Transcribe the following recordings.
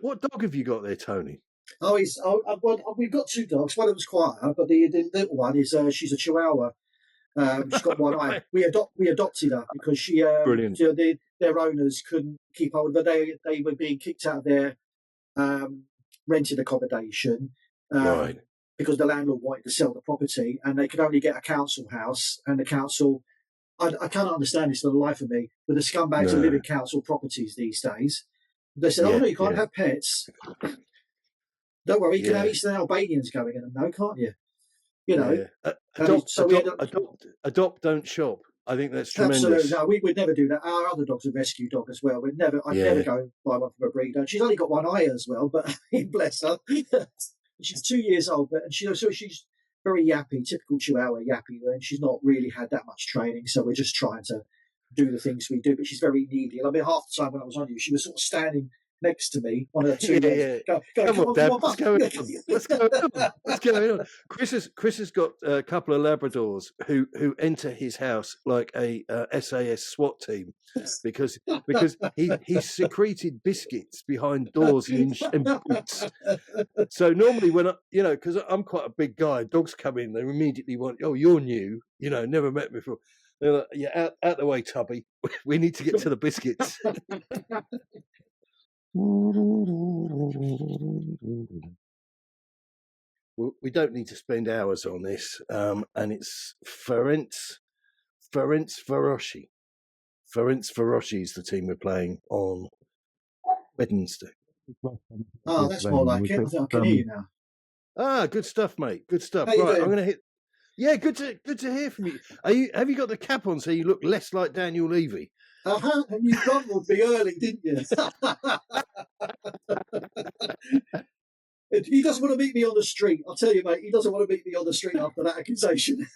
What dog have you got there, Tony? Well, we've got two dogs. One of them's quieter, but the little one is she's a Chihuahua. She's got one eye. We adopted her because Brilliant. their owners couldn't keep hold of her. They were being kicked out of their rented accommodation Right. because the landlord wanted to sell the property, and they could only get a council house. And the council, I can't understand this for the life of me, but the scumbags who live in council properties these days. They said, "Oh no, you can't have pets. Don't worry, you can have Eastern Albanians going in them, no, can't you?" You know, adopt, don't shop. I think that's tremendous. Absolutely, no, we'd never do that. Our other dog's a rescue dog as well. I'd never go and buy one from a breeder. She's only got one eye as well, but bless her. She's 2 years old, but she's very yappy, typical Chihuahua yappy, and she's not really had that much training. So we're just trying to do the things we do. But she's very needy. And I mean, half the time when I was on you, she was sort of standing next to me, one of the two. Come on, Dad. What's going on? What's going on? Chris has got a couple of Labradors who enter his house like a SAS SWAT team because he secreted biscuits behind doors and boots. So normally when because I'm quite a big guy, dogs come in, they immediately want, oh, you're new, never met me before. They're like, yeah, out the way, Tubby. We need to get to the biscuits. We don't need to spend hours on this, and it's Ferenc Varoshi. Ferenc Varoshi is the team we're playing on Wednesday. Oh, that's more like it. I can hear you now. Ah, good stuff, mate. Good stuff. How right, I'm going to hit. Yeah, good to hear from you. Have you got the cap on so you look less like Daniel Levy? And you grumbled me early, didn't you? He doesn't want to meet me on the street. I'll tell you, mate, he doesn't want to meet me on the street after that accusation.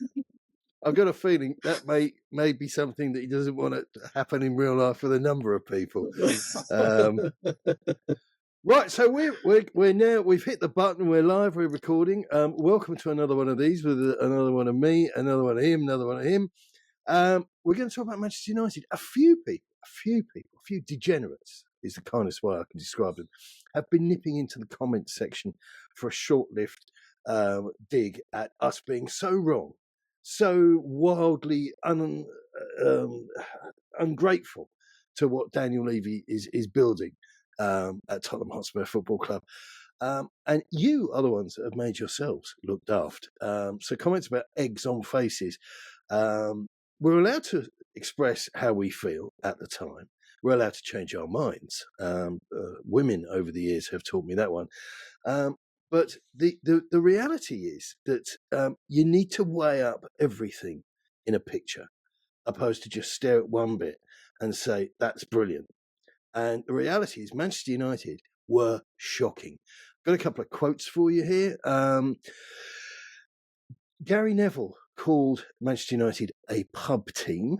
I've got a feeling that may be something that he doesn't want it to happen in real life with a number of people. Right, so we're now, we've hit the button, we're live, we're recording. Welcome to another one of these with another one of me, another one of him, another one of him. We're going to talk about Manchester United. A few degenerates is the kindest way I can describe them, have been nipping into the comments section for a short-lived dig at us being so wrong, so wildly ungrateful to what Daniel Levy is building at Tottenham HOTSPUR Football Club. And you are the ones that have made yourselves look daft. So comments about eggs on faces. We're allowed to express how we feel at the time. We're allowed to change our minds. Women over the years have taught me that one. But the reality is that you need to weigh up everything in a picture, opposed to just stare at one bit and say, that's brilliant. And the reality is Manchester United were shocking. Got a couple of quotes for you here. Gary Neville called Manchester United a pub team.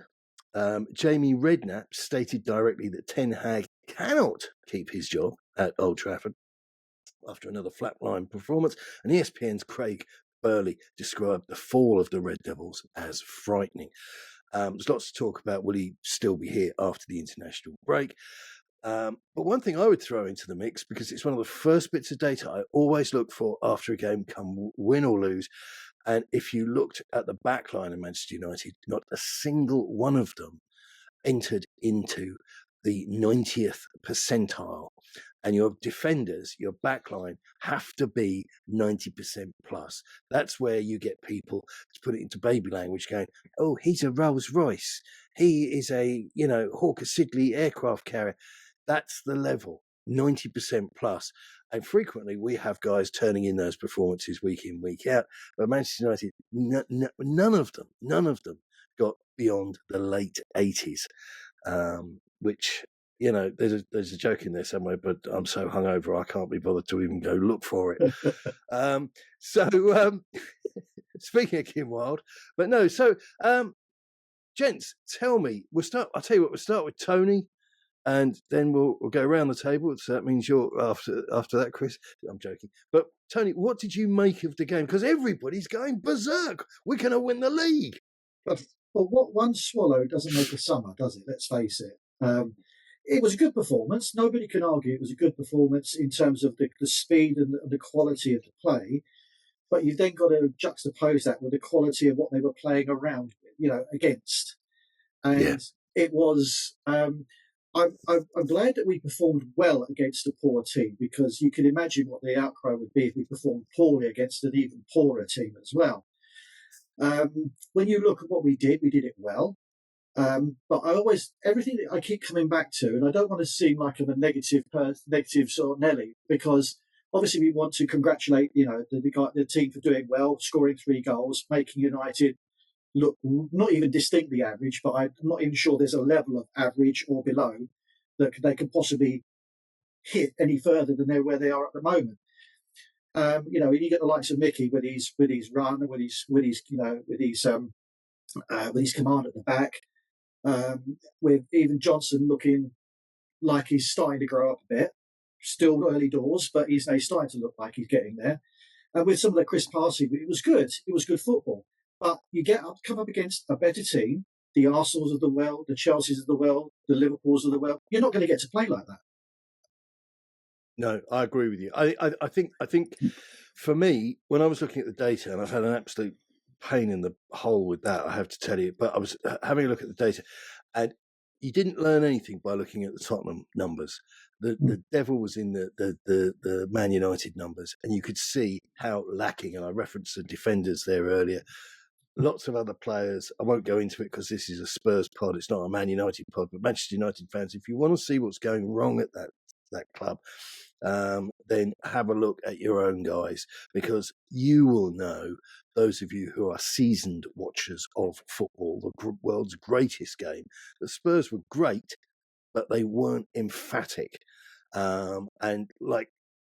Jamie Redknapp stated directly that Ten Hag cannot keep his job at Old Trafford after another flatline performance. And ESPN's Craig Burley described the fall of the Red Devils as frightening. There's lots to talk about. Will he still be here after the international break? But one thing I would throw into the mix, because it's one of the first bits of data I always look for after a game, come win or lose. And if you looked at the back line of Manchester United, not a single one of them entered into the 90th percentile. And your defenders, your back line, have to be 90% plus. That's where you get people, to put it into baby language, going, oh, he's a Rolls Royce. He is a, Hawker Siddeley aircraft carrier. That's the level, 90% plus. And frequently we have guys turning in those performances week in, week out. But Manchester United, none of them got beyond the late 80s, which, there's a joke in there somewhere, but I'm so hungover I can't be bothered to even go look for it. Speaking of Kim Wilde, but no, so gents, tell me, we'll start with Tony. And then we'll go around the table. So that means you're after that, Chris. I'm joking. But Tony, what did you make of the game? Because everybody's going berserk. We're going to win the league. Well, what one swallow doesn't make a summer, does it? Let's face it. it was a good performance. Nobody can argue it was a good performance in terms of the speed and the quality of the play. But you've then got to juxtapose that with the quality of what they were playing around, against. And it was. I'm glad that we performed well against a poor team, because you can imagine what the outcry would be if we performed poorly against an even poorer team as well. When you look at what we did it well. But everything that I keep coming back to, and I don't want to seem like I'm a negative sort of Nelly, because obviously we want to congratulate, the team for doing well, scoring 3 goals, making United look not even distinctly average, but I'm not even sure there's a level of average or below that they could possibly hit any further than where they are at the moment. You get the likes of Mickey with his run, with his command at the back. With even Johnson looking like he's starting to grow up a bit. Still early doors, but he's starting to look like he's getting there. And with some of the crisp passing, it was good. It was good football. But you come up against a better team, the Arsenals of the world, the Chelseas of the world, the Liverpools of the world. You're not going to get to play like that. No, I agree with you. I think for me, when I was looking at the data, and I've had an absolute pain in the hole with that, I have to tell you, but I was having a look at the data, and you didn't learn anything by looking at the Tottenham numbers. The devil was in the Man United numbers, and you could see how lacking, and I referenced the defenders there earlier. Lots of other players. I won't go into it because this is a Spurs pod. It's not a Man United pod. But Manchester United fans, if you want to see what's going wrong at that club, then have a look at your own guys, because you will know, those of you who are seasoned watchers of football, the world's greatest game, the Spurs were great, but they weren't emphatic. And like,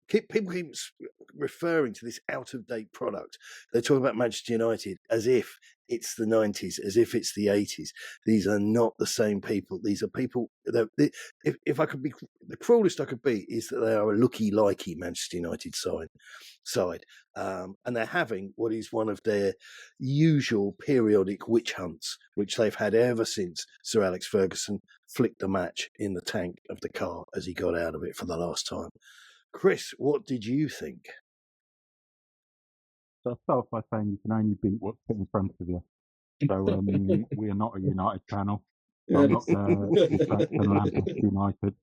people keep referring to this out-of-date product. They talk about Manchester United as if it's the 90s, as if it's the 80s. These are not the same people. These are people that, if I could be, the cruelest I could be, is that they are a looky-likey Manchester United side. And they're having what is one of their usual periodic witch hunts, which they've had ever since Sir Alex Ferguson flicked the match in the tank of the car as he got out of it for the last time. Chris, what did you think? So I'll start by saying you can only beat what's put in front of you. So we are not a United channel. So I'm not going to reflect on Manchester United,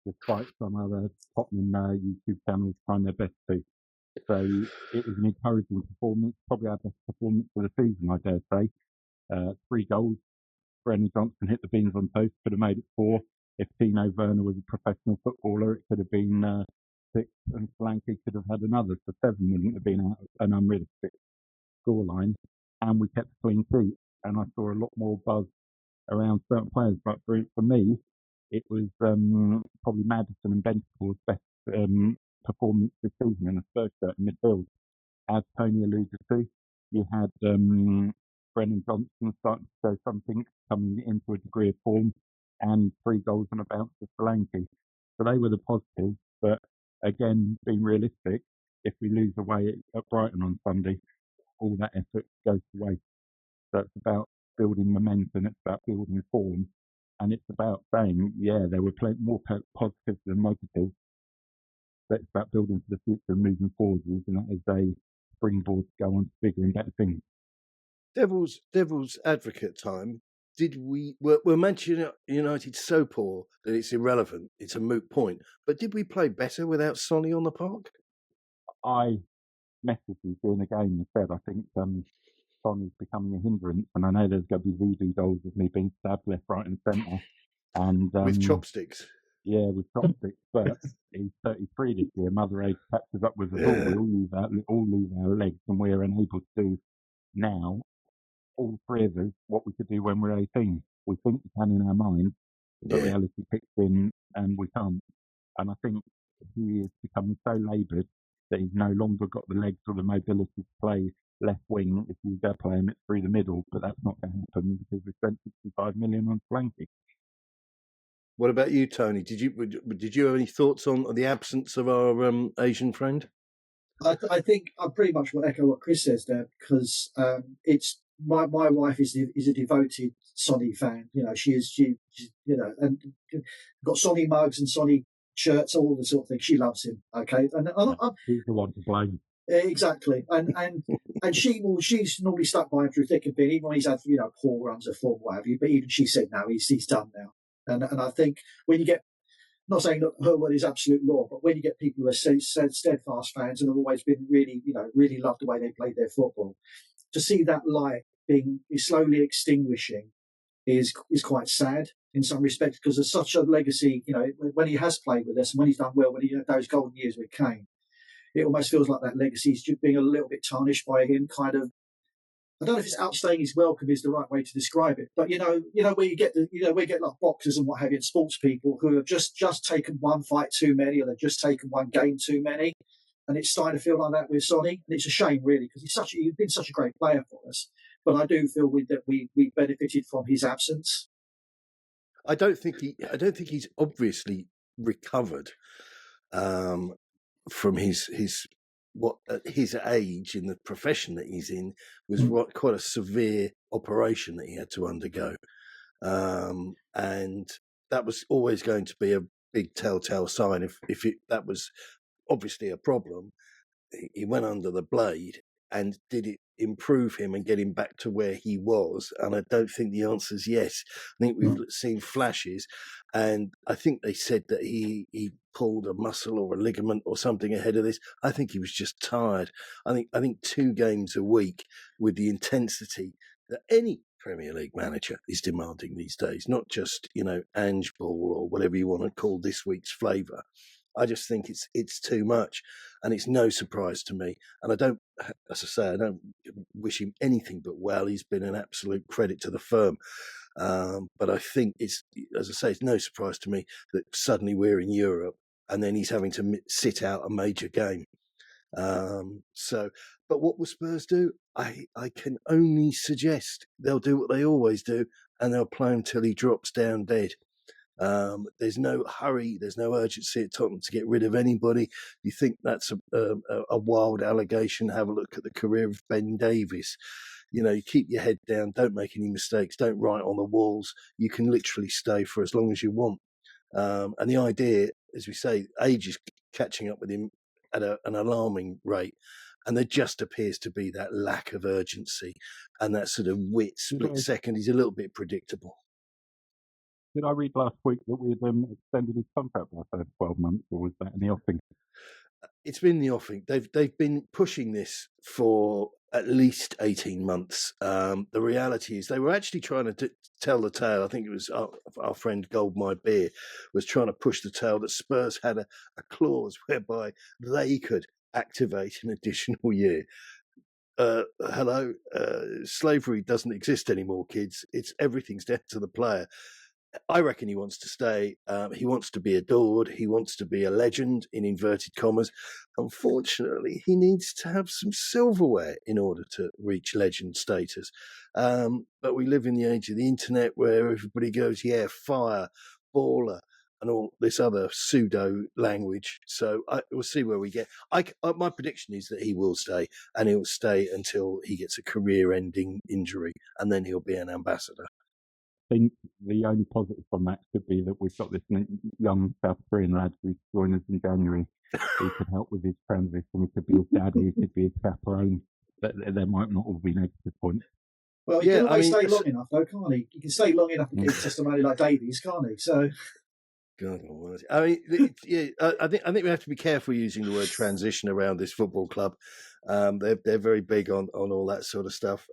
despite some other Tottenham YouTube channels trying their best to. So it was an encouraging performance, probably our best performance for the season, I dare say. 3 goals. Brennan Johnson hit the beans on toast, could have made it 4. If Tino Werner was a professional footballer, it could have been 6, and Solanke could have had another, so 7 wouldn't have been an unrealistic scoreline. And we kept a clean sheet, and I saw a lot more buzz around certain players. But for me, it was probably Maddison and Benticle's best performance this season in a Spurs shirt in midfield. As Tony alluded to, you had Brennan Johnson starting to show something, coming into a degree of form, and 3 goals on a bounce for Solanke. So they were the positives, but again, being realistic, if we lose away at Brighton on Sunday, all that effort goes to waste. So it's about building momentum, it's about building form, and it's about saying, yeah, there were more positives than negatives, but it's about building for the future and moving forward, using that as a springboard to go on to bigger and better things. Devil's advocate time. Were Manchester United so poor that it's irrelevant? It's a moot point. But did we play better without Sonny on the park? I messaged you during the game and said I think Sonny's becoming a hindrance, and I know there's going to be voodoo dolls of me being stabbed left, right, and centre, and with chopsticks. Yeah, with chopsticks. But he's 33 this year. Mother age catches up with us all. We all lose our legs, and we're unable to do now, all 3 of us, what we could do when we're 18. We think we can in our minds, but reality kicks in and we can't. And I think he is becoming so laboured that he's no longer got the legs or the mobility to play left wing. If you go play him, it's through the middle, but that's not going to happen because we spent 65 million on Solanke. What about you, Tony? Did you have any thoughts on the absence of our Asian friend? I think I pretty much will echo what Chris says there, because it's my wife is a devoted Sonny fan. She and got Sonny mugs and Sonny shirts, all the sort of thing. She loves him. Okay, and he's the one to blame. Exactly, and she's normally stuck by him through thick and thin, even when he's had poor runs of form, what have you. But even she said no, he's done now. And I think when you get, not saying that her word is absolute law, but when you get people who are steadfast fans and have always been really loved the way they played their football, to see that light being slowly extinguishing is quite sad in some respects, because there's such a legacy. When he has played with us and when he's done well, when he had those golden years with Kane, it almost feels like that legacy is just being a little bit tarnished by him. Kind of, I don't know if it's outstaying his welcome is the right way to describe it, but where you get we get like boxers and what have you, and sports people who have just taken one fight too many, or they've just taken one game too many, and it's starting to feel like that with Sonny, and it's a shame really, because he's been such a great player for us. But I do feel that we benefited from his absence. I don't think he's obviously recovered from his what at his age in the profession that he's in was quite a severe operation that he had to undergo, and that was always going to be a big telltale sign. If that was obviously a problem, he went under the blade, and did it improve him and get him back to where he was? And I don't think the answer is yes. I think we've seen flashes, and I think they said that he pulled a muscle or a ligament or something ahead of this. I think he was just tired. I think 2 games a week with the intensity that any Premier League manager is demanding these days, not just Ange Ball or whatever you want to call this week's flavour. I just think it's too much, and it's no surprise to me. And I don't, as I say, I don't wish him anything but well. He's been an absolute credit to the firm. But I think it's no surprise to me that suddenly we're in Europe and then he's having to sit out a major game. But what will Spurs do? I can only suggest they'll do what they always do, and they'll play him till he drops down dead. There's no hurry, there's no urgency at Tottenham to get rid of anybody. You think that's a wild allegation? Have a look at the career of Ben Davies. You keep your head down, don't make any mistakes, don't write on the walls. You can literally stay for as long as you want. And the idea, as we say, age is catching up with him at an alarming rate. And there just appears to be that lack of urgency and that sort of split second. He's a little bit predictable. Did I read last week that we had extended his contract by 12 months, or was that in the offing? It's been in the offing. They've been pushing this for at least 18 months. The reality is they were actually trying to tell the tale. I think it was our friend Gold My Beer was trying to push the tale that Spurs had a clause whereby they could activate an additional year. Hello, slavery doesn't exist anymore, kids. Everything's down to the player. I reckon he wants to stay. He wants to be adored. He wants to be a legend, in inverted commas. Unfortunately, he needs to have some silverware in order to reach legend status. But we live in the age of the internet where everybody goes, yeah, fire, baller, and all this other pseudo language. So we'll see where we get. My prediction is that he will stay, and he'll stay until he gets a career-ending injury, and then he'll be an ambassador. I think the only positive from that could be that we've got this young South Korean lad who's joined us in January who could help with his transition. He could be his daddy, he could be his chaperone. There might not all be negative points. Well, he can always stay long enough, though, can't he? He can stay long enough to keep testimony like Davies, can't he? So, God almighty. I mean, I think we have to be careful using the word transition around this football club. They're very big on all that sort of stuff.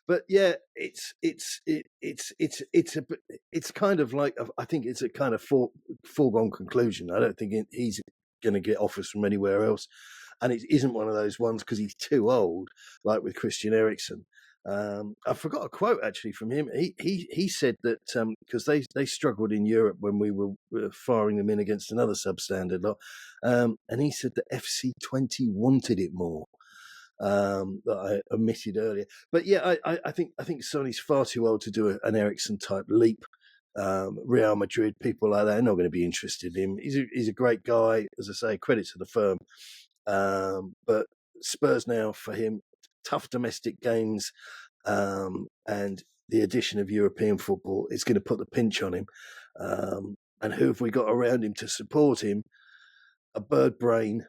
But yeah, it's kind of like, I think it's a kind of foregone conclusion. I don't think he's going to get offers from anywhere else, and it isn't one of those ones because he's too old, like with Christian Eriksen. I forgot a quote actually from him. He said that because they struggled in Europe when we were firing them in against another substandard lot, and he said that FC20 wanted it more. That I omitted earlier, but yeah, I think Sonny's far too old to do an Eriksen type leap. Real Madrid, people like that are not going to be interested in him. He's a great guy, as I say, credit to the firm. But Spurs now for him, tough domestic games and the addition of European football is going to put the pinch on him. And who have we got around him to support him? A bird brain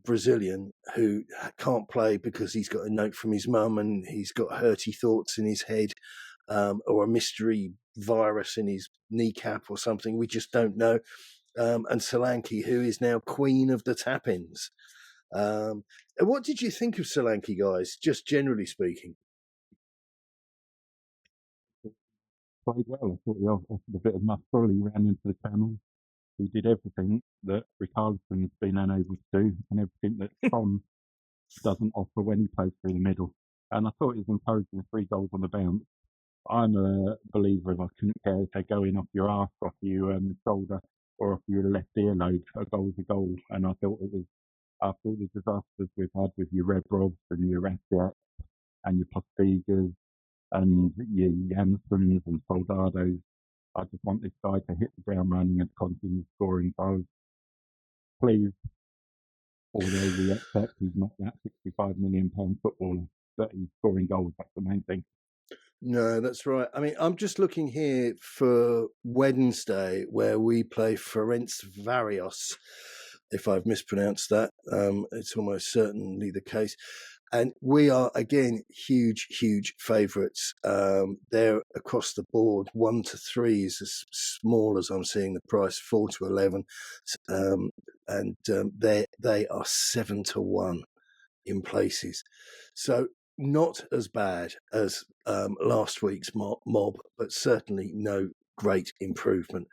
Brazilian who can't play because he's got a note from his mum and he's got hurty thoughts in his head, or a mystery virus in his kneecap or something. We just don't know. And Solanke, who is now queen of the tap-ins. What did you think of Solanke, guys, just generally speaking? Played well. I thought he offered a bit of muscle. He ran into the channel. He did everything that Richarlison's been unable to do, and everything that Son doesn't offer when he plays through the middle. And I thought it was encouraging, 3 goals on the bounce. I'm a believer of I couldn't care if they're going off your arse, off your shoulder, or off your left earlobe. A goal's a goal. And I thought it was, after all the disasters we've had with your Red Robs and your Erratic and your Postigas and your Jansons and Soldados, I just want this guy to hit the ground running and continue scoring. So I was pleased, although we accept he's not that £65 million footballer, that he's scoring goals. That's the main thing. No, that's right. I mean, I'm just looking here for Wednesday where we play Ferencváros. If I've mispronounced that, it's almost certainly the case. And we are, again, huge favourites. They're across the board. 1 to 3 is as small as I'm seeing the price, 4 to 11. And they are 7 to 1 in places. So not as bad as last week's mob, but certainly no great improvement.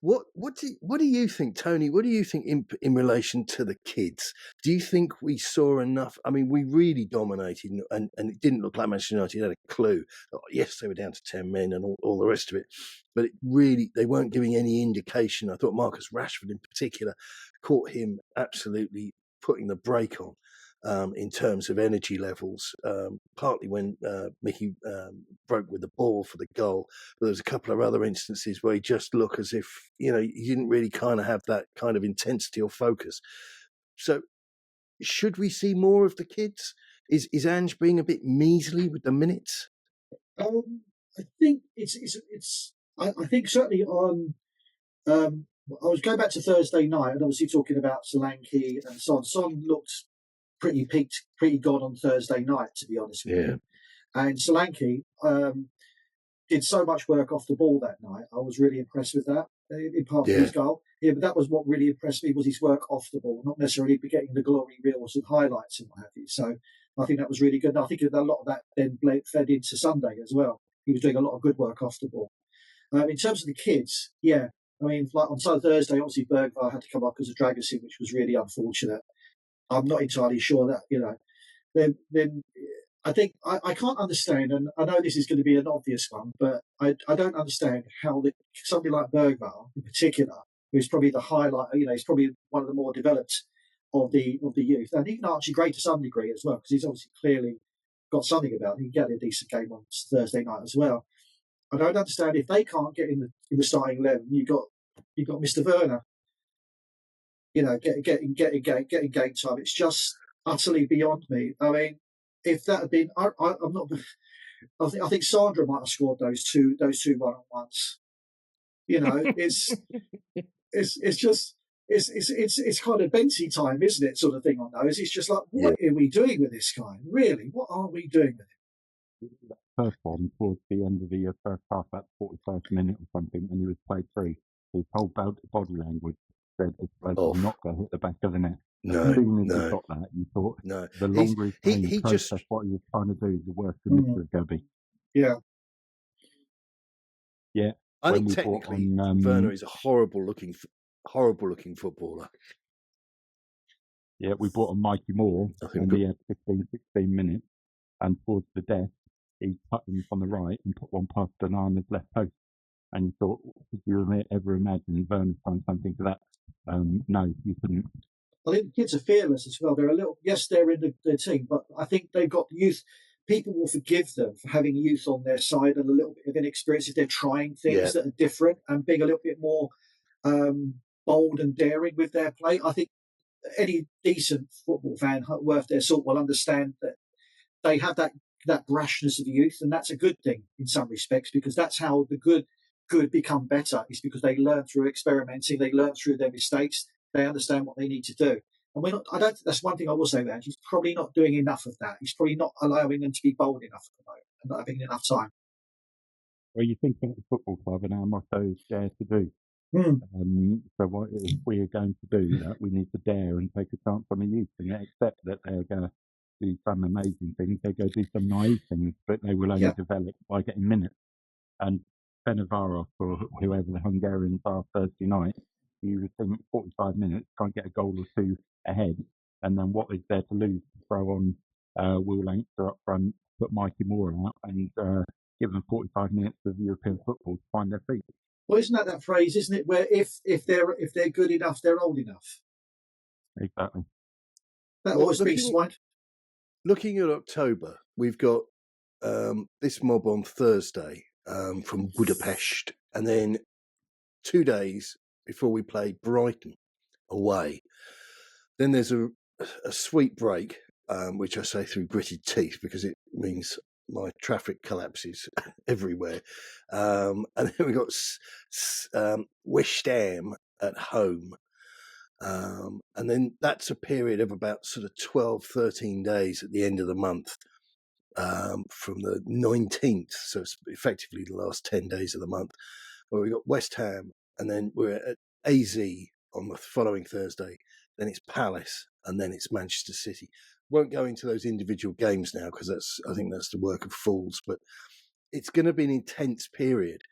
What do you think, Tony? What do you think in relation to the kids? Do you think we saw enough? I mean, we really dominated, and it didn't look like Manchester United had a clue. Yes, they were down to 10 men and all the rest of it, but they weren't giving any indication. I thought Marcus Rashford in particular caught him absolutely putting the brake on. In terms of energy levels, partly when Mickey broke with the ball for the goal, but there's a couple of other instances where he just looked as if, he didn't really kind of have that kind of intensity or focus. So should we see more of the kids? Is Ange being a bit measly with the minutes? I think I think certainly on. I was going back to Thursday night and obviously talking about Solanke and Son. Son looked pretty peaked, pretty gone on Thursday night, to be honest with you. And Solanke did so much work off the ball that night. I was really impressed with that in part of his goal. Yeah, but that was what really impressed me, was his work off the ball, not necessarily getting the glory reels and highlights and what have you. So I think that was really good. And I think a lot of that then fed into Sunday as well. He was doing a lot of good work off the ball. In terms of the kids, I mean, like on Thursday, obviously Bergvall had to come up because of Dragusin, which was really unfortunate. I'm not entirely sure that, then I think I can't understand, and I know this is going to be an obvious one, but I don't understand how somebody like Bergvall in particular, who's probably the highlight, he's probably one of the more developed of the youth, and even Archie Gray to some degree as well, because he's obviously clearly got something about him. He get a decent game on Thursday night as well. I don't understand if they can't get in the starting 11. You've got Mr. Werner, getting game time. It's just utterly beyond me. I mean, if that had been, I'm not. I think Sandra might have scored those two 1-on-1s. It's just it's kind of Benty time, isn't it? Sort of thing on those. It's just like, what are we doing with this guy? Really, what are we doing with him? That first one towards the end of the first half, that 41st minute or something, when he was played through, his whole body language said it's not going to hit the back of the net. As soon as he got that, you thought the longer he processed what he was trying to do, the worse the miss was going to be. Yeah. Yeah. I think technically Werner is a horrible looking footballer. Yeah, we brought on Mikey Moore, and he had 15, 16 minutes, and towards the death, he cut him from the right and put one past Donana's left post. And you thought, could you ever imagine Werner trying something to that? No, you couldn't. I think the kids are fearless as well. They're they're in the team, but I think they've got youth. People will forgive them for having youth on their side and a little bit of inexperience if they're trying things that are different and being a little bit more bold and daring with their play. I think any decent football fan worth their salt will understand that they have that brashness of youth, and that's a good thing in some respects, because that's how the good become better. Is because they learn through experimenting, they learn through their mistakes, they understand what they need to do. And I don't. That's one thing I will say. That he's probably not doing enough of that. He's probably not allowing them to be bold enough at the moment, and not having enough time. Well, you think about the football club and our motto is dare to do. So what if we are going to do that, we need to dare and take a chance on the youth and accept that they're going to do some amazing things. They go do some naive things, but they will only develop by getting minutes. And Fenevarov, or whoever the Hungarians are Thursday night, you would think 45 minutes, try and get a goal or two ahead, and then what is there to lose? Throw on Will Lankster up front, put Mikey Moore out, and give them 45 minutes of European football to find their feet. Well, isn't that phrase, isn't it? Where if they're good enough, they're old enough. Exactly. That always speaks to mind. Looking at October, we've got this mob on Thursday from Budapest, and then 2 days before we play Brighton away. Then there's a sweet break, which I say through gritted teeth because it means my traffic collapses everywhere. And then we've got West Ham at home. And then that's a period of about sort of 12, 13 days at the end of the month, from the 19th. So it's effectively the last 10 days of the month, where we've got West Ham, and then we're at AZ on the following Thursday. Then it's Palace, and then it's Manchester City. Won't go into those individual games now because I think that's the work of fools, but it's going to be an intense period.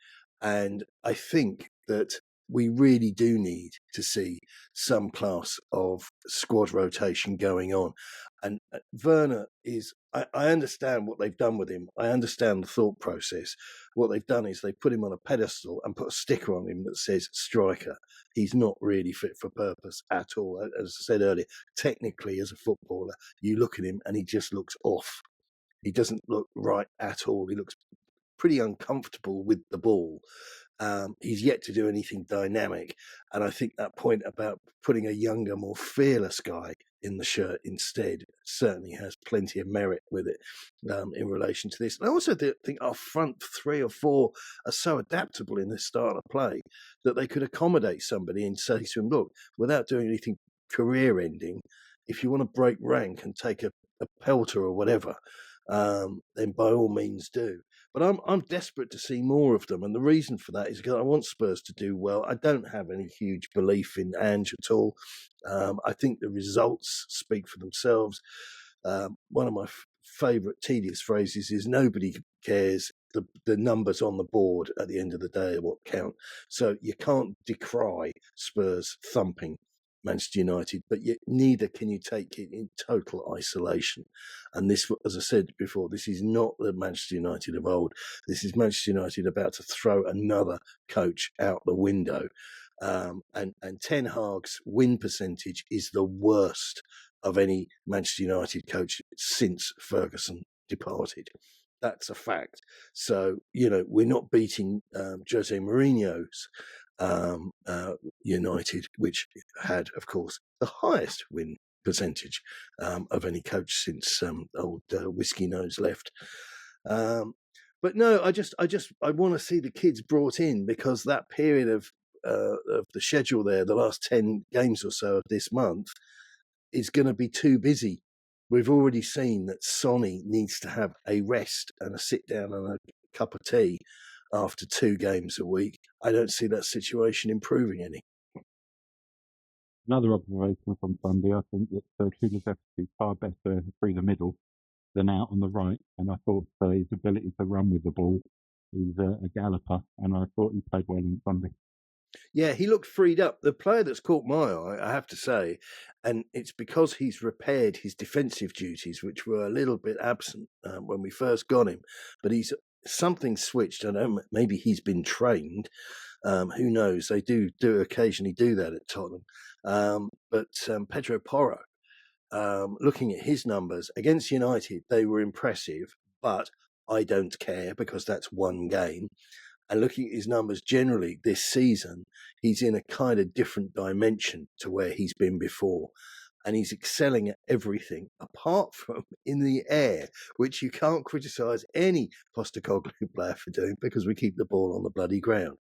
And I think that we really do need to see some class of squad rotation going on. And Werner is, I understand what they've done with him. I understand the thought process. What they've done is they put him on a pedestal and put a sticker on him that says striker. He's not really fit for purpose at all. As I said earlier, technically as a footballer, you look at him and he just looks off. He doesn't look right at all. He looks pretty uncomfortable with the ball. He's yet to do anything dynamic. And I think that point about putting a younger, more fearless guy in the shirt instead certainly has plenty of merit with it in relation to this. And I also think our front 3 or 4 are so adaptable in this style of play that they could accommodate somebody and say to him, look, without doing anything career-ending, if you want to break rank and take a pelter or whatever, then by all means do. But I'm desperate to see more of them, and the reason for that is because I want Spurs to do well. I don't have any huge belief in Ange at all. I think the results speak for themselves. One of my favourite tedious phrases is nobody cares. The numbers on the board at the end of the day are what count. So you can't decry Spurs thumping Manchester United, but yet neither can you take it in total isolation. And this, as I said before, this is not the Manchester United of old. This is Manchester United about to throw another coach out the window. And Ten Hag's win percentage is the worst of any Manchester United coach since Ferguson departed. That's a fact. So, we're not beating Jose Mourinho's United, which had, of course, the highest win percentage of any coach since old Whiskey Nose left. But no, I want to see the kids brought in, because that period of the schedule there, the last 10 games or so of this month, is going to be too busy. We've already seen that Sonny needs to have a rest and a sit down and a cup of tea after 2 games a week. I don't see that situation improving any. Another observation from Sunday, I think that Kulusevski is far better through the middle than out on the right, and I thought his ability to run with the ball, he's a galloper, and I thought he played well on Sunday. Yeah, he looked freed up. The player that's caught my eye, I have to say, and it's because he's repaired his defensive duties, which were a little bit absent when we first got him, but he's something switched. I know maybe he's been trained. Who knows? They do occasionally do that at Tottenham. But Pedro Porro, looking at his numbers against United, they were impressive, but I don't care because that's one game. And looking at his numbers generally this season, he's in a kind of different dimension to where he's been before. and he's excelling at everything apart from in the air, which you can't criticise any Postecoglou player for doing because we keep the ball on the bloody ground.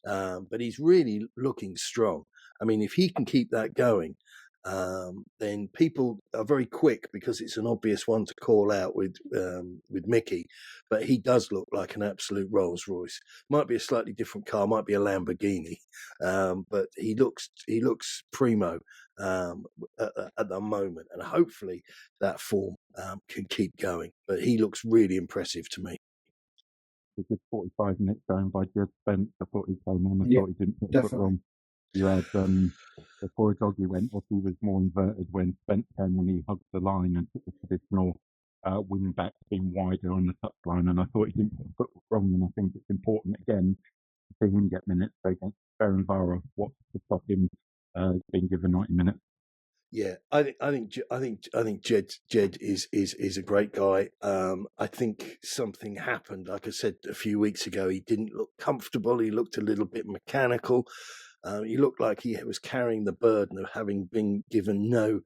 But he's really looking strong. I mean, if he can keep that going, then people are very quick because it's an obvious one to call out with Mickey. But he does look like an absolute Rolls Royce. Might be a slightly different car, might be a Lamborghini, but he looks primo at the moment, and hopefully that form can keep going. But he looks really impressive to me. A good 45 minutes going by Jed Spence. I thought he came on. I thought he didn't put foot wrong. You had before Doggy went off, he was more inverted when Spence came when he hugged the line and took the traditional wing back being wider on the touchline, and I thought he didn't put foot wrong. And I think it's important again to see him get minutes against Berenvara. What to stop him being given 90 minutes. Yeah, I think Jed is a great guy. I think something happened. Like I said a few weeks ago, he didn't look comfortable. He looked a little bit mechanical. He looked like he was carrying the burden of having been given no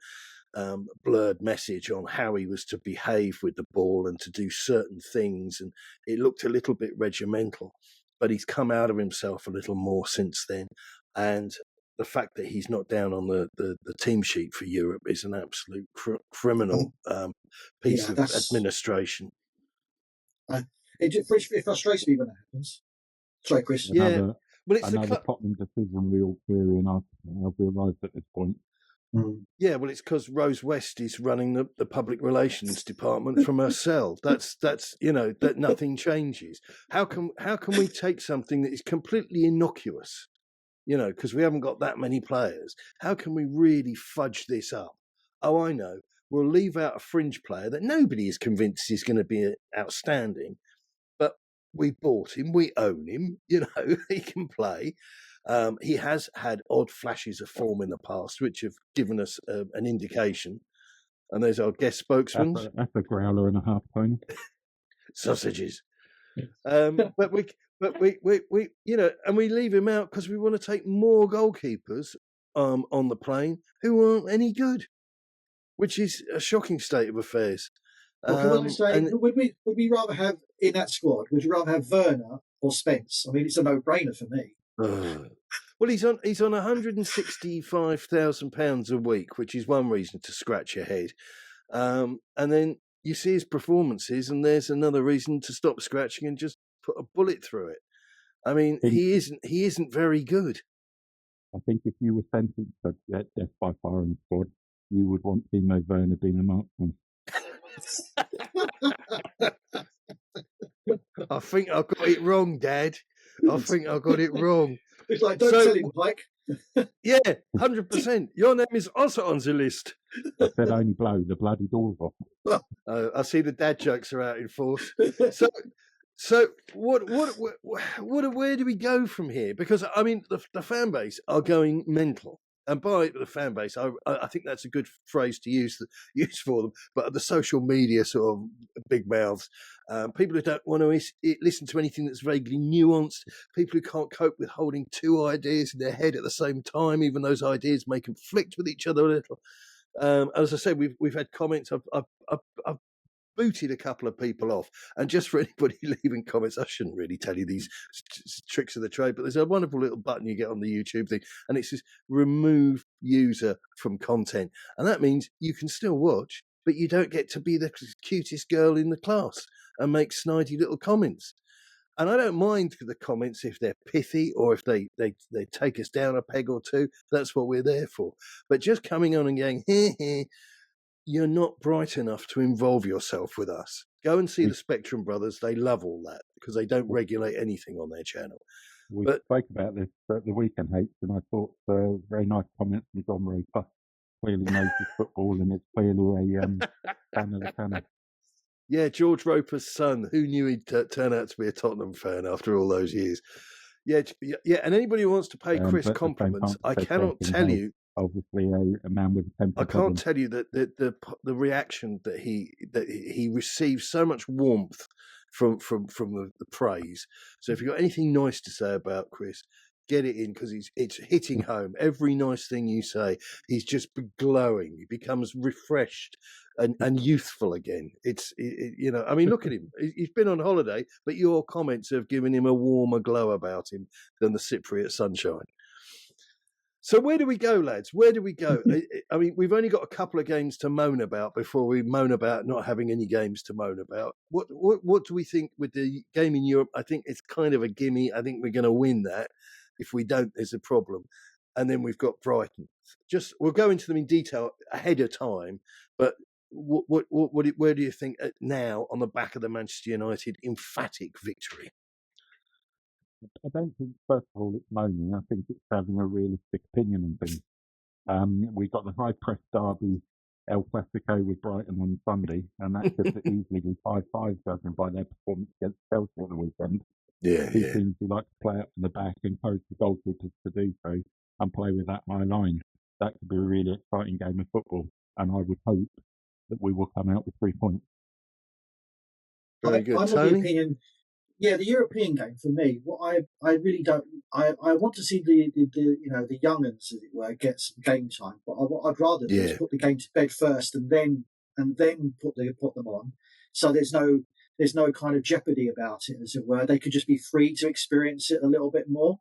blurred message on how he was to behave with the ball and to do certain things, and it looked a little bit regimental. But he's come out of himself a little more since then, and the fact that he's not down on the team sheet for Europe is an absolute criminal piece of administration. It frustrates me when that happens. Sorry, Chris. Another Tottenham decision we all query, and I've realised at this point. Yeah, well, it's because Rose West is running the public relations department from her cell. That's that nothing changes. How can we take something that is completely innocuous? Because we haven't got that many players. How can we really fudge this up? Oh, I know. We'll leave out a fringe player that nobody is convinced is going to be outstanding, but we bought him, we own him, he can play. He has had odd flashes of form in the past, which have given us an indication. And there's our guest spokesman. That's a growler and a half pony. Sausages. But we and we leave him out because we want to take more goalkeepers on the plane who aren't any good, which is a shocking state of affairs. Well, would we rather have in that squad? Would you rather have Werner or Spence? I mean, it's a no-brainer for me. Well, he's on £165,000 a week, which is one reason to scratch your head, and then you see his performances, and there's another reason to stop scratching and just put a bullet through it. I mean, he isn't very good. I think if you were sentenced to death by fire in the squad, you would want Timo Werner being a marksman. I think I got it wrong, Dad. I think I got it wrong. It's like, don't tell him, Pike. Yeah, 100%. Your name is also on the list. I said only blow the bloody doors off. I see the dad jokes are out in force. So where do we go from here? Because I mean, the fan base are going mental, and by the fan base, I think that's a good phrase to use for them. But the social media sort of big mouths, people who don't want to listen to anything that's vaguely nuanced, people who can't cope with holding two ideas in their head at the same time, even those ideas may conflict with each other a little. As I said, we've had comments. I've booted a couple of people off, and just for anybody leaving comments, I shouldn't really tell you these tricks of the trade, but there's a wonderful little button you get on the YouTube thing, and it says remove user from content, and that means you can still watch, but you don't get to be the cutest girl in the class and make snidey little comments. And I don't mind the comments if they're pithy or if they take us down a peg or two. That's what we're there for. But just coming on and going, heh, you're not bright enough to involve yourself with us. Go and see the Spectrum Brothers. They love all that because they don't regulate anything on their channel. We spoke about this at the weekend, Hates, and I thought very nice comments from John Raper. Clearly knows his football, and it's clearly a fan of the channel. Yeah, George Roper's son. Who knew he'd turn out to be a Tottenham fan after all those years? Yeah. And anybody who wants to pay Chris compliments, I cannot tell you. Obviously, a man with a temper. I can't tell you that the reaction that he receives so much warmth from the praise. So if you've got anything nice to say about Chris, Get it in, because it's hitting home. Every nice thing you say, he's just glowing. He becomes refreshed and youthful again. I mean, look at him. He's been on holiday, but your comments have given him a warmer glow about him than the Cypriot sunshine. So where do we go, lads? Where do we go? I mean, we've only got a couple of games to moan about before we moan about not having any games to moan about. What do we think with the game in Europe? I think it's kind of a gimme. I think we're going to win that. If we don't, there's a problem. And then we've got Brighton. We'll go into them in detail ahead of time. But where do you think now on the back of the Manchester United emphatic victory? I don't think, first of all, it's moaning. I think it's having a realistic opinion on things. We got the high press derby, El Clasico with Brighton on Sunday, and that could easily be 5-5, judging by their performance against Chelsea at the weekend. Two teams who like to play up from the back, encourage the goalkeepers to do so, and play with that high line. That could be a really exciting game of football, and I would hope that we will come out with 3 points. Very good, I'm Tony. of the opinion. Yeah, the European game for me. What I really don't. I want to see the young'uns, as it were, get some game time. But what I'd rather do is put the game to bed first, and then put them on. So there's no kind of jeopardy about it, as it were. They could just be free to experience it a little bit more,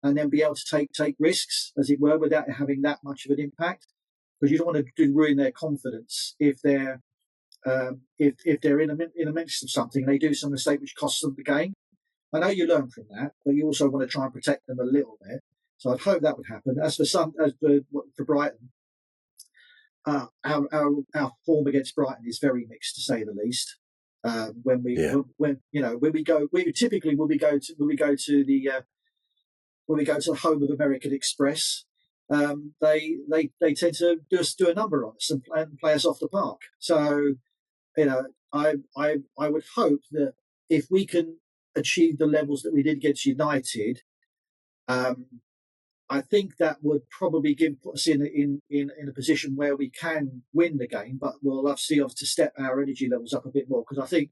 and then be able to take risks, as it were, without having that much of an impact. Because you don't want to ruin their confidence if they're if they're in the midst of something and they do some mistake which costs them the game. I know you learn from that, but you also want to try and protect them a little bit. So I'd hope that would happen. As for Brighton, our form against Brighton is very mixed, to say the least. When we go to the home of American Express, they tend to just do a number on us and play us off the park. So, I would hope that if we can achieve the levels that we did against United, I think that would probably put us in a position where we can win the game, but we'll have to step our energy levels up a bit more, because I think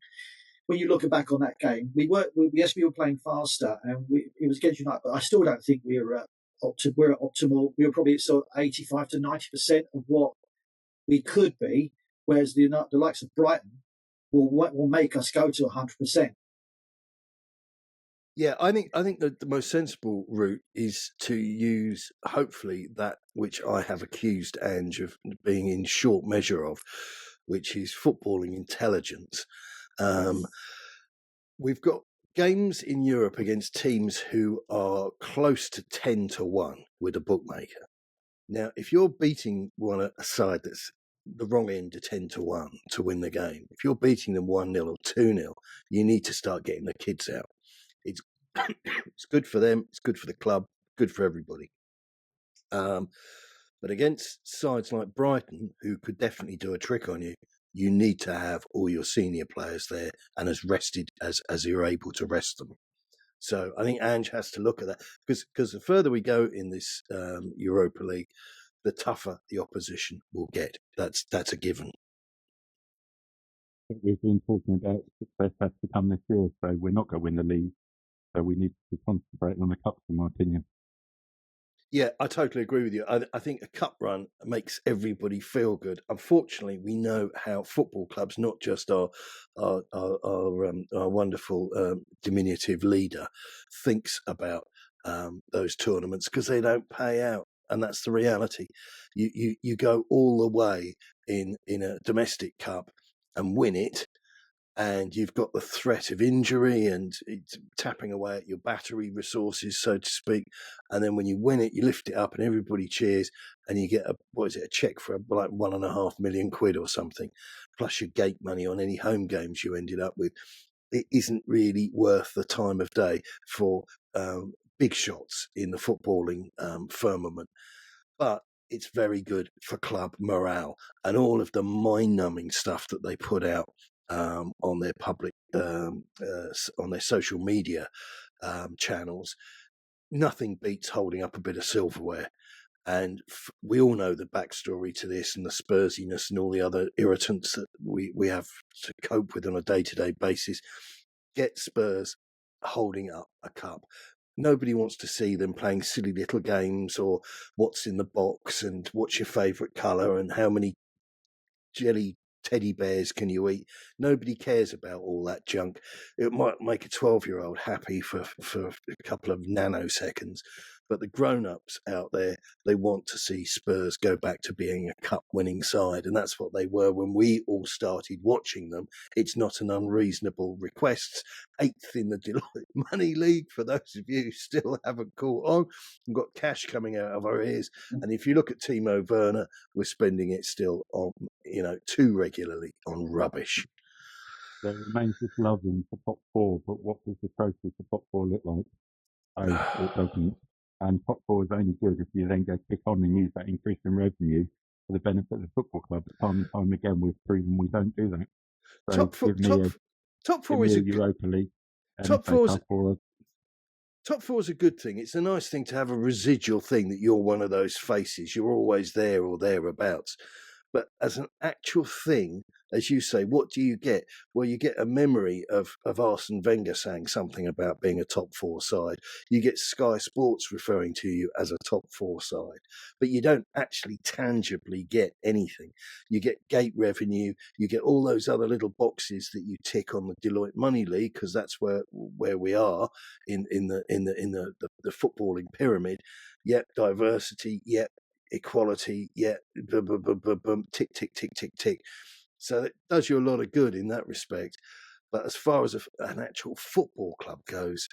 when you look back on that game, we were playing faster and it was against United, but I still don't think we're at optimal. We were probably at sort of 85 to 90% of what we could be, whereas the likes of Brighton will make us go to 100%. Yeah, I think that the most sensible route is to use, hopefully, that which I have accused Ange of being in short measure of, which is footballing intelligence. We've got games in Europe against teams who are close to 10-1 with a bookmaker. Now, if you're beating a side that's the wrong end of 10-1 to win the game, if you're beating them 1-0 or 2-0, you need to start getting the kids out. It's good for them, it's good for the club, good for everybody. But against sides like Brighton, who could definitely do a trick on you, you need to have all your senior players there and as rested as you're able to rest them. So I think Ange has to look at that, because the further we go in this Europa League, the tougher the opposition will get. That's a given. We've been talking about success has to come this year, so we're not going to win the league. So we need to concentrate on the cups, in my opinion. Yeah, I totally agree with you. I think a cup run makes everybody feel good. Unfortunately, we know how football clubs, not just our wonderful diminutive leader, thinks about those tournaments, because they don't pay out, and that's the reality. You go all the way in a domestic cup and win it, and you've got the threat of injury and it's tapping away at your battery resources, so to speak. And then when you win it, you lift it up and everybody cheers, and you get a check for like £1.5 million or something, plus your gate money on any home games you ended up with. It isn't really worth the time of day for big shots in the footballing firmament. But it's very good for club morale and all of the mind-numbing stuff that they put out on their public, on their social media channels. Nothing beats holding up a bit of silverware. And we all know the backstory to this and the Spursiness and all the other irritants that we have to cope with on a day-to-day basis. Get Spurs holding up a cup. nobody wants to see them playing silly little games or what's in the box and what's your favourite colour and how many jelly teddy bears can you eat. Nobody cares about all that junk. It might make a 12-year-old happy for a couple of nanoseconds, but the grown-ups out there, they want to see Spurs go back to being a cup-winning side, and that's what they were when we all started watching them. It's not an unreasonable request. 8th in the Deloitte Money League, for those of you who still haven't caught on. We've got cash coming out of our ears, and if you look at Timo Werner, we're spending it still on, too regularly on rubbish. There remains this loving for top four, but what does the trophy for top four look like? Oh, it doesn't. And top four is only good if you then go kick on and use that increase in revenue for the benefit of the football club. Time and time again, we've proven we don't do that. So Top four is a Europa League. Top four is a good thing. It's a nice thing to have a residual thing that you're one of those faces. You're always there or thereabouts. But as an actual thing, as you say, what do you get? Well, you get a memory of Arsene Wenger saying something about being a top four side. You get Sky Sports referring to you as a top four side. But you don't actually tangibly get anything. You get gate revenue. You get all those other little boxes that you tick on the Deloitte Money League, because that's where we are in the footballing pyramid. Yep, diversity. Yep, equality, tick, tick, tick, tick, tick. So it does you a lot of good in that respect. But as far as an actual football club goes,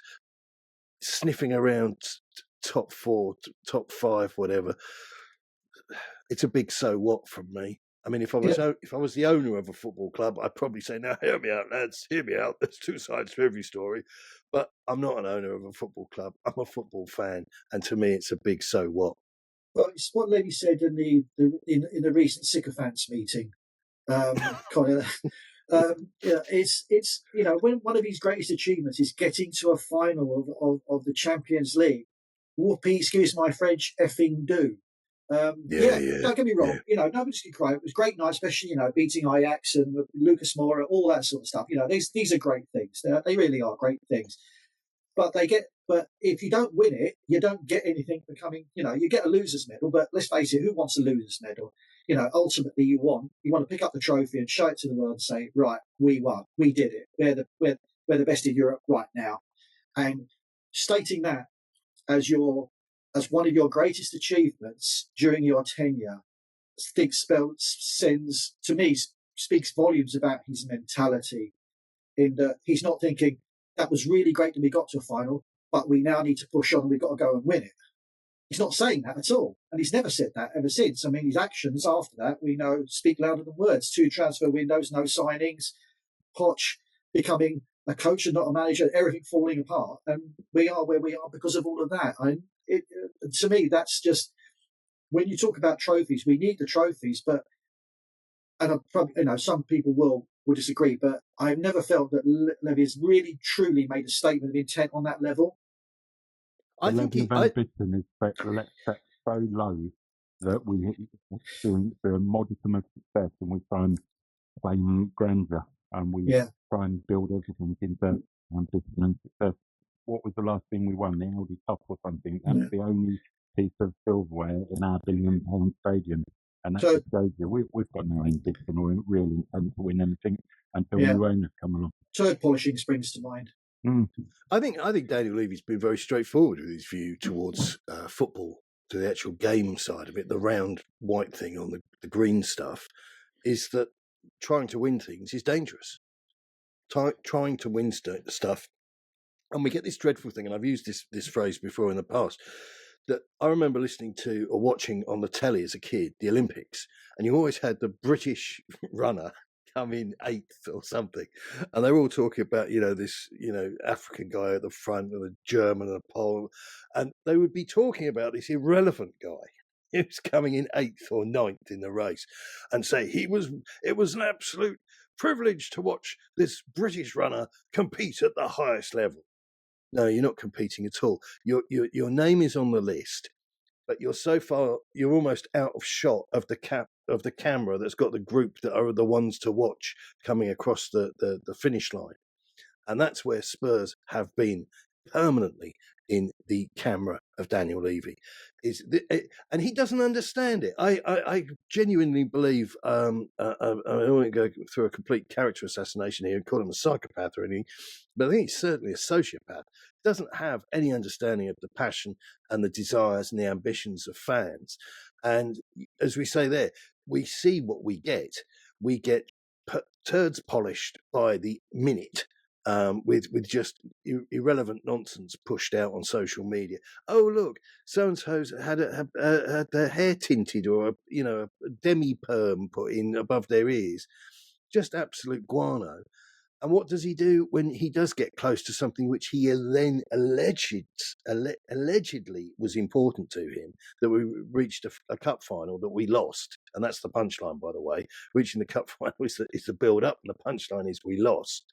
sniffing around top four, top five, whatever, it's a big so what from me. I mean, if I was the owner of a football club, I'd probably say, "Now, hear me out, lads. Hear me out. There's two sides to every story." But I'm not an owner of a football club. I'm a football fan, and to me, it's a big so what. Well, it's what Levy said in the recent sycophants meeting. It's when one of his greatest achievements is getting to a final of the Champions League. Whoopee, excuse my French, effing do. Don't get me wrong. Nobody's going to cry. It was a great night, especially beating Ajax and Lucas Moura, all that sort of stuff. These are great things. They really are great things. But if you don't win it, you don't get anything becoming, you get a loser's medal. But let's face it, who wants a loser's medal? Ultimately you want to pick up the trophy and show it to the world and say, right, we won, we did it. We're the best in Europe right now. And stating that as one of your greatest achievements during your tenure, speaks volumes about his mentality, in that he's not thinking, that was really great that we got to a final, but we now need to push on. We've got to go and win it. He's not saying that at all. And he's never said that ever since. I mean, his actions after that, we know, speak louder than words. 2 transfer windows, no signings, Poch becoming a coach and not a manager, everything falling apart. And we are where we are because of all of that. To me, that's just, when you talk about trophies, we need the trophies, but, and some people will disagree, but I've never felt that Levy has really truly made a statement of intent on that level. The level of ambition is set so low that we experience a modicum of success and we try and claim grandeur and we try and build everything into ambition and success. What was the last thing we won? The Audi Cup or something? That's the only piece of silverware in our £1 billion stadium. And that just shows you we've got no ambition or real intent to win anything until new owners come along. Turd polishing springs to mind. I think Daniel Levy's been very straightforward with his view towards football, to the actual game side of it. The round white thing on the green stuff is that trying to win things is dangerous. Trying to win stuff, and we get this dreadful thing, and I've used this phrase before in the past, that I remember listening to or watching on the telly as a kid, the Olympics, and you always had the British runner come in 8th or something, and they're all talking about this African guy at the front and the German and the Pole, and they would be talking about this irrelevant guy who's coming in 8th or 9th in the race, and say it was an absolute privilege to watch this British runner compete at the highest level. No, you're not competing at all. Your name is on the list, but you're almost out of shot of the camera that's got the group that are the ones to watch coming across the finish line. And that's where Spurs have been permanently in the camera of Daniel Levy. And he doesn't understand it. I genuinely believe, I won't go through a complete character assassination here and call him a psychopath or anything, but I think he's certainly a sociopath. Doesn't have any understanding of the passion and the desires and the ambitions of fans. And as we say there, we see what we get. We get turds polished by the minute. With just irrelevant nonsense pushed out on social media. Oh, look, so and so's had their hair tinted, or a demi perm put in above their ears. Just absolute guano. And what does he do when he does get close to something which he then allegedly was important to him, that we reached a cup final that we lost? And that's the punchline, by the way. Reaching the cup final is the build-up, and the punchline is we lost.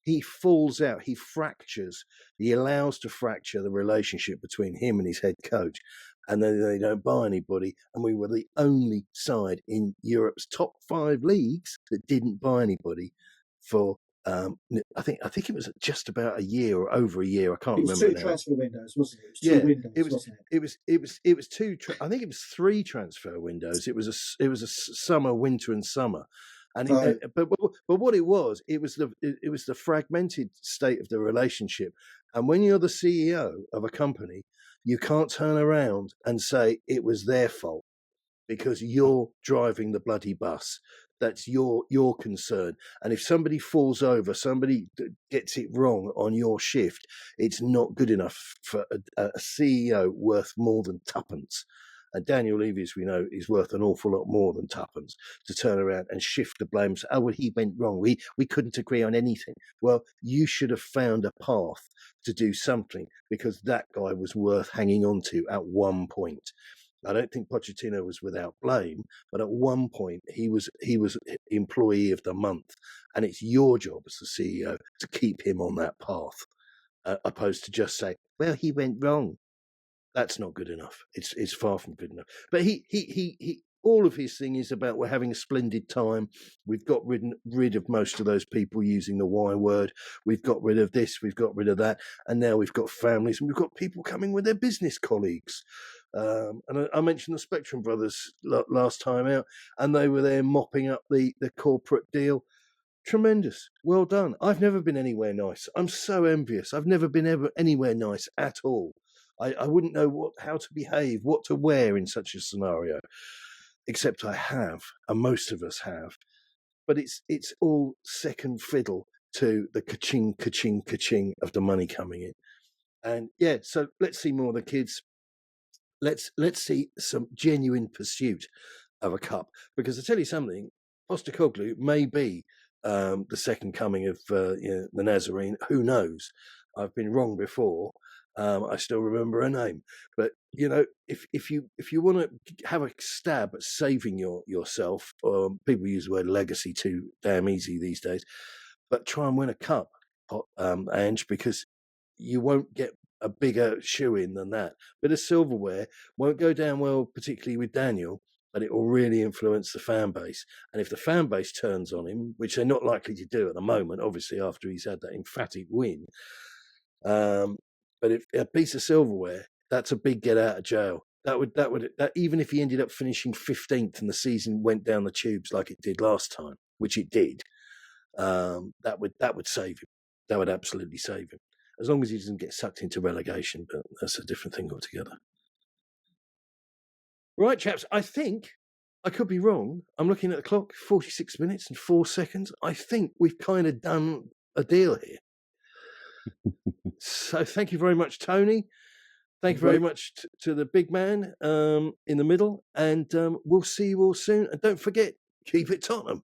He falls out, he fractures, he allows to fracture the relationship between him and his head coach. And then they don't buy anybody. And we were the only side in Europe's top 5 leagues that didn't buy anybody for, I think it was just about a year or over a year. I can't remember. It was 2 transfer windows, wasn't it? It was 2 windows, wasn't it? It was 2. I think it was 3 transfer windows. It was a summer, winter, and summer. And but what it was the fragmented state of the relationship. And when you're the CEO of a company, you can't turn around and say it was their fault, because you're driving the bloody bus. That's your concern. And if somebody falls over, somebody gets it wrong on your shift, it's not good enough for a CEO worth more than tuppence. And Daniel Levy, as we know, is worth an awful lot more than tuppence to turn around and shift the blame. So, oh, well, he went wrong. We couldn't agree on anything. Well, you should have found a path to do something, because that guy was worth hanging on to at one point. I don't think Pochettino was without blame, but at one point he was employee of the month, and it's your job as the CEO to keep him on that path, opposed to just say, well, he went wrong. That's not good enough. It's far from good enough. But he all of his thing is about, we're having a splendid time. We've got rid of most of those people using the Y word. We've got rid of this. We've got rid of that. And now we've got families, and we've got people coming with their business colleagues. And I mentioned the Spectrum brothers last time out, and they were there mopping up the corporate deal. Tremendous. Well done. I've never been anywhere nice. I'm so envious. I've never been anywhere nice at all. I wouldn't know how to behave, what to wear in such a scenario, except I have, and most of us have. But it's all second fiddle to the ka-ching, ka-ching, ka-ching of the money coming in. And yeah, so let's see more of the kids. Let's see some genuine pursuit of a cup, because I tell you something, Postecoglou may be the second coming of the Nazarene. Who knows? I've been wrong before. I still remember her name. But if you want to have a stab at saving yourself, people use the word legacy too damn easy these days, but try and win a cup, Ange, because you won't get a bigger shoe-in than that. Bit of silverware won't go down well, particularly with Daniel, but it will really influence the fan base. And if the fan base turns on him, which they're not likely to do at the moment, obviously after he's had that emphatic win, but if a piece of silverware, that's a big get out of jail. That even if he ended up finishing 15th and the season went down the tubes like it did last time, which it did, that would save him. That would absolutely save him. As long as he doesn't get sucked into relegation, but that's a different thing altogether. Right, chaps, I think, I could be wrong, I'm looking at the clock, 46 minutes and 4 seconds. I think we've kind of done a deal here. So thank you very much, Tony. Thank you very much to the big man in the middle, and we'll see you all soon. And don't forget, keep it Tottenham.